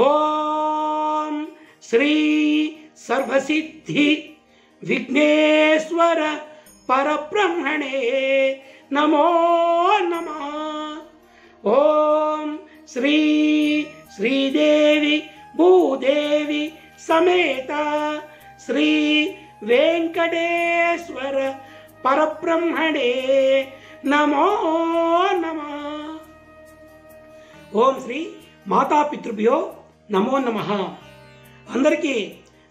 ఓం శ్రీ సర్వసిద్ధి విఘ్నేశ్వర పరబ్రహ్మణే నమో నమః. ఓం శ్రీ శ్రీదేవి భూదేవి సమేత శ్రీ వెంకటేశ్వర పరబ్రహ్మణే నమో నమః. ఓం శ్రీ మాతాపితృభ్యో నమో నమః. అందరికీ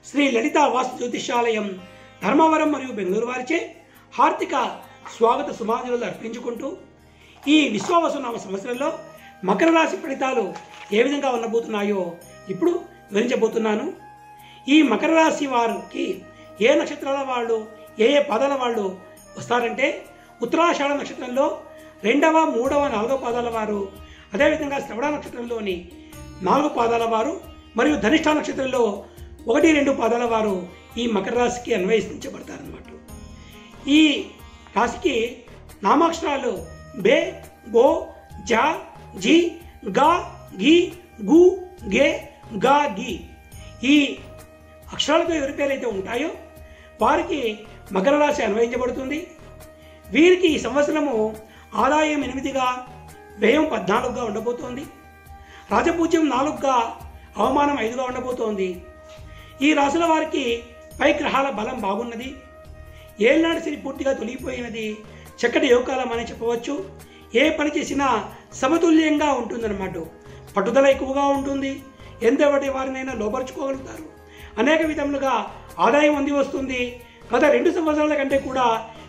శ్రీ లలిత వాస్తు జ్యోతిషాలయం ధర్మవరం మరియు బెంగళూరు వారిచే హార్దిక స్వాగత సుమాంజలు అర్పించుకుంటూ ఈ విశ్వావసునామ సంవత్సరంలో మకర రాశి ఫలితాలు ఏ విధంగా ఉండబోతున్నాయో ఇప్పుడు వివరించబోతున్నాను. ఈ మకర రాశి వారికి ఏ నక్షత్రాల వాళ్ళు ఏ పాదాల వాళ్ళు వస్తారంటే ఉత్తరాషాఢ నక్షత్రంలో 2వ, 3వ, 4వ పాదాల వారు, అదేవిధంగా శ్రవణ నక్షత్రంలోని 4 పాదాల వారు మరియు ధనిష్ఠ నక్షత్రంలో 1, 2 పాదాల వారు ఈ మకర రాశికి అన్వయించబడతారన్నమాట. ఈ రాశికి నామాక్షరాలు బే, గో, జా, జి, గా, గి, గు, గే, గా, గి. ఈ అక్షరాలతో ఎవరి పేరైతే ఉంటాయో వారికి మకర రాశి అన్వయించబడుతుంది. వీరికి ఈ సంవత్సరము ఆదాయం 8గా, వ్యయం 14గా ఉండబోతోంది. రాజపూజ్యం 4గా, అవమానం 5గా ఉండబోతోంది. ఈ రాశుల వారికి పై గ్రహాల బలం బాగున్నది. ఏళ్ళనాటి శని పూర్తిగా తొలగిపోయినది. చక్కటి యోగకాలం అని చెప్పవచ్చు. ఏ పని చేసినా సమతుల్యంగా ఉంటుందన్నమాట. పట్టుదల ఎక్కువగా ఉంటుంది. ఎంతటి వారినైనా లోపరుచుకోగలుగుతారు. అనేక విధములుగా ఆదాయం అంది వస్తుంది. గత 2 సంవత్సరాల కంటే కూడా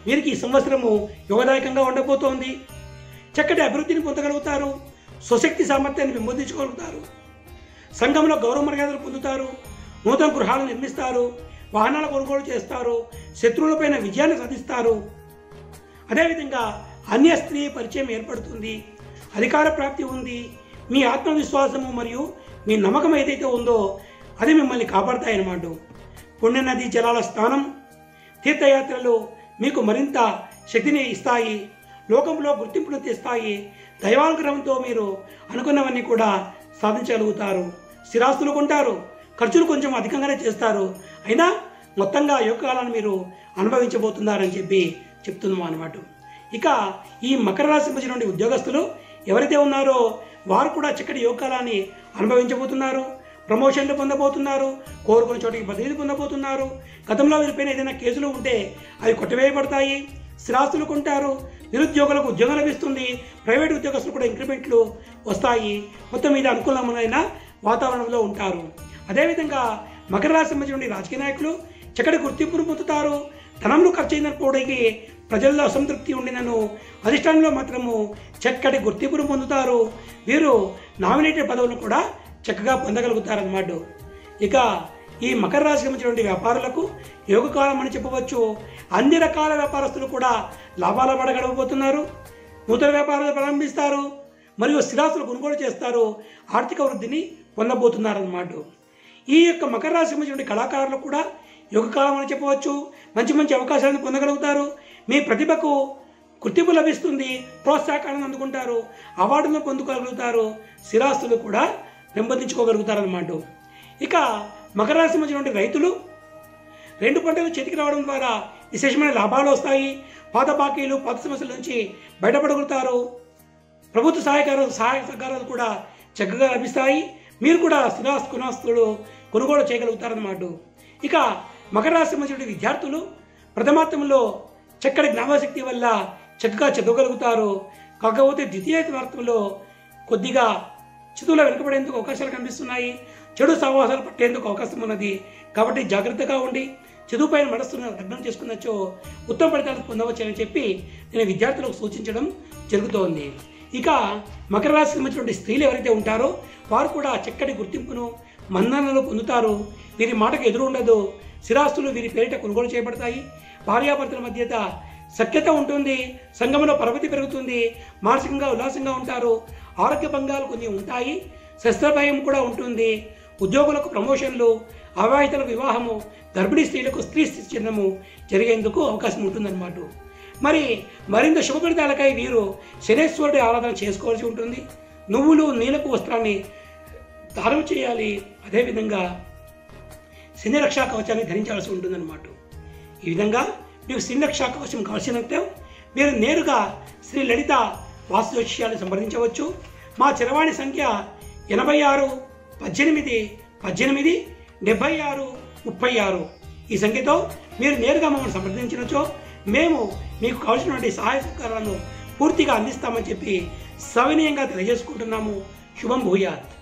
వీరికి ఈ సంవత్సరము యోగదాయకంగా ఉండబోతోంది. చక్కటి అభివృద్ధిని పొందగలుగుతారు. స్వశక్తి సామర్థ్యాన్ని పెంపొందించుకోగలుగుతారు. సంఘంలో గౌరవ మర్యాదలు పొందుతారు. నూతన గృహాలను నిర్మిస్తారు. వాహనాల కొనుగోలు చేస్తారు. శత్రువులపైన విజయాన్ని సాధిస్తారు. అదేవిధంగా అన్య స్త్రీ పరిచయం ఏర్పడుతుంది. అధికార ప్రాప్తి ఉంది. మీ ఆత్మవిశ్వాసము మరియు మీ నమ్మకం ఏదైతే ఉందో అది మిమ్మల్ని కాపాడతాయన్నమాట. పుణ్యనది జలాల స్నానం, తీర్థయాత్రలు మీకు మరింత శక్తిని ఇస్తాయి. లోకంలో గుర్తింపును తెస్తాయి. దైవానుగ్రహంతో మీరు అనుకున్నవన్నీ కూడా సాధించగలుగుతారు. స్థిరాస్తులు కొంటారు. ఖర్చులు కొంచెం అధికంగానే చేస్తారు. అయినా మొత్తంగా యోగకాలాన్ని మీరు అనుభవించబోతున్నారని చెప్తున్నాం అన్నమాట. ఇక ఈ మకర రాశి సంబంధించిన ఉద్యోగస్తులు ఎవరైతే ఉన్నారో వారు కూడా చక్కటి యోగకాలాన్ని అనుభవించబోతున్నారు. ప్రమోషన్లు పొందబోతున్నారు. కోరుకున్న చోటికి బదిలీలు పొందబోతున్నారు. గతంలో వీరిపైన ఏదైనా కేసులు ఉంటే అవి కొట్టివేయబడతాయి. స్థిరాస్తులు కొంటారు. నిరుద్యోగులకు ఉద్యోగం లభిస్తుంది. ప్రైవేట్ ఉద్యోగస్తులు కూడా ఇంక్రిమెంట్లు వస్తాయి. మొత్తం మీద అనుకూలమైన వాతావరణంలో ఉంటారు. అదేవిధంగా మకర రాశి సంబంధించిన రాజకీయ నాయకులు చక్కటి గుర్తింపును పొందుతారు. ధనంలో ఖర్చు అయినప్పటికీ ప్రజల్లో అసంతృప్తి ఉండినను అధిష్టానంలో మాత్రము చక్కటి గుర్తింపును పొందుతారు. వీరు నామినేటెడ్ పదవులను కూడా చక్కగా పొందగలుగుతారన్నమాట. ఇక ఈ మకర రాశికి సంబంధించినటువంటి వ్యాపారులకు యోగకాలం అని చెప్పవచ్చు. అన్ని రకాల వ్యాపారస్తులు కూడా లాభాల పడగలగబోతున్నారు. నూతన వ్యాపారాలు ప్రారంభిస్తారు మరియు స్థిరాస్తులు కొనుగోలు చేస్తారు. ఆర్థిక వృద్ధిని పొందబోతున్నారన్నమాట. ఈ యొక్క మకర రాశికి సంబంధించిన కళాకారులు కూడా యోగకాలం అని చెప్పవచ్చు. మంచి మంచి అవకాశాలను పొందగలుగుతారు. మీ ప్రతిభకు గుర్తింపు లభిస్తుంది. ప్రోత్సాహకాలను అందుకుంటారు. అవార్డులను పొందుకోగలుగుతారు. స్థిరాస్తులు కూడా పెంపొందించుకోగలుగుతారన్నమాట. ఇక మకర రాశి సంబంధించిన రైతులు 2 పంటలు చేతికి రావడం ద్వారా విశేషమైన లాభాలు వస్తాయి. పాత బాకీలు, పాత సమస్యల నుంచి బయటపడగలుగుతారు. ప్రభుత్వ సహాయ సహకారాలు కూడా చక్కగా లభిస్తాయి. మీరు కూడా స్థిరాస్తులు కొనుగోలు చేయగలుగుతారన్నమాట. ఇక మకర రాశి సంబంధించిన విద్యార్థులు ప్రథమార్థంలో చక్కటి జ్ఞాపకశక్తి వల్ల చక్కగా చదవగలుగుతారు. కాకపోతే ద్వితీయార్థంలో కొద్దిగా చదువులో వెనుకబడేందుకు అవకాశాలు కనిపిస్తున్నాయి. చెడు సహవాసాలు పట్టేందుకు అవకాశం ఉన్నది. కాబట్టి జాగ్రత్తగా ఉండి చదువుపైన మనస్సును లగ్నం చేసుకున్నచో ఉత్తమ ఫలితాలు పొందవచ్చని చెప్పి నేను విద్యార్థులకు సూచించడం జరుగుతోంది. ఇక మకర రాశికి సంబంధించిన స్త్రీలు ఎవరైతే ఉంటారో వారు కూడా చక్కటి గుర్తింపును, మన్ననలు పొందుతారు. వీరి మాటకు ఎదురు ఉండదు. స్థిరాస్తులు వీరి పేరిట కొనుగోలు చేయబడతాయి. భార్యాభర్తల మధ్య సఖ్యత ఉంటుంది. సంఘంలో పరపతి పెరుగుతుంది. మానసికంగా ఉల్లాసంగా ఉంటారు. ఆరోగ్య భంగాలు కొన్ని ఉంటాయి. శస్త్రభయం కూడా ఉంటుంది. ఉద్యోగులకు ప్రమోషన్లు, అవివాహితులకు వివాహము, గర్భిణీ స్త్రీలకు స్త్రీ చిహ్నము జరిగేందుకు అవకాశం ఉంటుందన్నమాట. మరి మరింత శుభ ఫలితాలకై వీరు శనేశ్వరుడి ఆరాధన చేసుకోవాల్సి ఉంటుంది. నువ్వులు, నీలపు వస్త్రాన్ని దానం చేయాలి. అదేవిధంగా శని రక్షా కవచాన్ని ధరించాల్సి ఉంటుందన్నమాట. ఈ విధంగా మీకు శని రక్షా కవచం కావాల్సినట్లయితే మీరు నేరుగా శ్రీ లలిత వాస్తు జ్యోతిష్యాలను సంప్రదించవచ్చు. మా చరవాణి సంఖ్య 86 18 18 76 36. ఈ సంఖ్యతో మీరు నేరుగా మమ్మల్ని సంప్రదించవచ్చో మేము మీకు కావాల్సినటువంటి సహాయ సహకారాలను పూర్తిగా అందిస్తామని చెప్పి సవినయంగా తెలియజేసుకుంటున్నాము. శుభం భూయాత్.